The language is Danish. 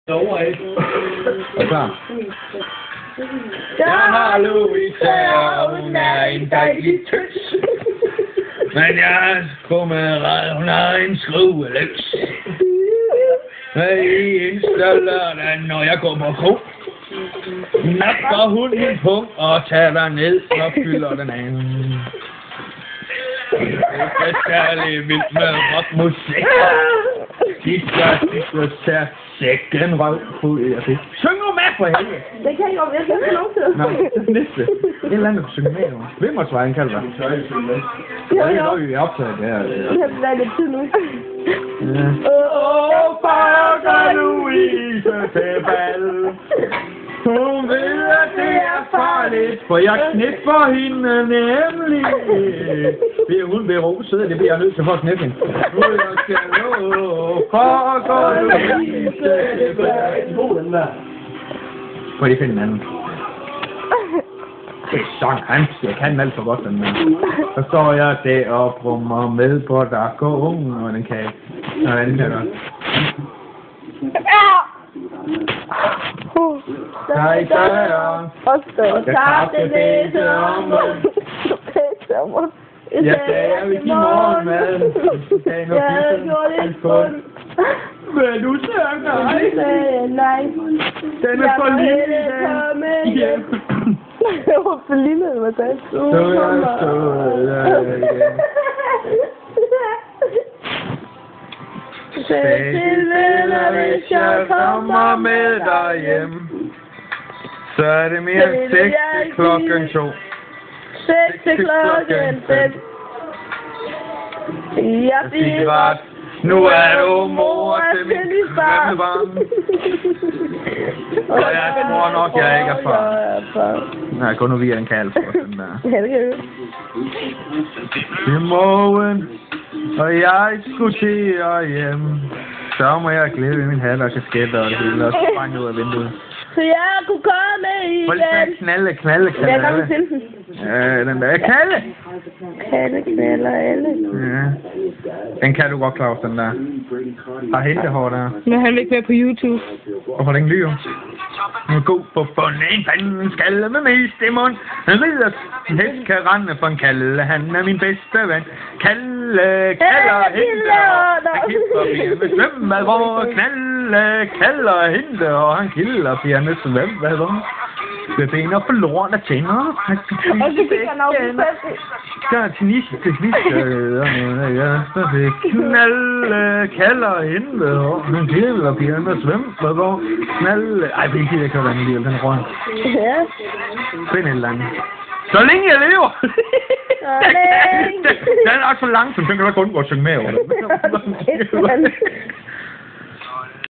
Er klar? Jeg har Louise, og hun er en dejlig tøs. Men jeg skummerad, hun har en skrueløs. Hver eneste lørdag, når jeg går på kro, napper hun min pung og tager der ned og fylder den af. Det er særlig vildt med rockmusik. De skal tage sækken røv fuld af det. Syng nu med for helvede! Det kan jeg jo, jeg kan ikke lov til. Nej, det er næste. En eller anden, der synger med, jo. Vimmersvejen kalder det. Jo, det er jo, vi er optaget der. Det har været lidt tid nu. Fucker Louise til bal. Hun ved, at det er farligt, for jeg knipper hende nemlig. Hun vil rose, det bliver jeg nødt til for at knippe hende. Jeg skal love, fucker Louise til bal. Prøv lige at finde en anden. Det er sådan, jeg kan den alt for godt, den mand. Så står jeg der og brummer med på dakkeungen, og den kan jeg. Nej, den kan jeg godt. Der i døren, og tabte næse om mig. Jeg sagde, vi giver morgenmad. Jeg havde gjort et fund. Men du søger nej. Den er for lille. Jeg var for lille, hvad sagde du? Sag til venner, hvis jeg kommer med dig hjem. Så er det mere end 6 til klokken 2. 6 til klokken 5. Jeg fik ret. Nu er du mor til mit svømmebarn. Og jeg tror nok, jeg ikke er far. Nej, gå nu via en kalv for den der. Ja, det kan jeg. I morgen, og jeg skutterer hjem. Så må jeg glæde min hat og kasketter og det hele, og sprang ud af vinduet. Så jeg kunne komme igen. Prøv lige at knalde. Jeg kan finde den. Ja, den der. Kalle! Kalle knaller alle. Ja. Den kan du godt, Claus, den der. Har hentehår der. Men han vil ikke være på YouTube. Hvorfor den lyver? Nu er god på bunden, en panden skalle med mest i mund. Han rider, en hest kan rende for en Kalle, han er min bedste ven. Kalle, kalder hente, og han kipper pigerne svømme, hvor Knalle, kalder hente, og han kilder pigerne svømme, hvor med ben og forloren af tænder. Og så fik han over på fast. Der er tenisse til Knalle, kalder hende, og han kilder pigerne svømme, hvor Knalle... Ej, det er ikke det, jeg kan være alligevel, den røg. Ja. Find et eller andet. Så længe jeg lever! Den er også for langsom, så kan du ikke undgå at synge med over det.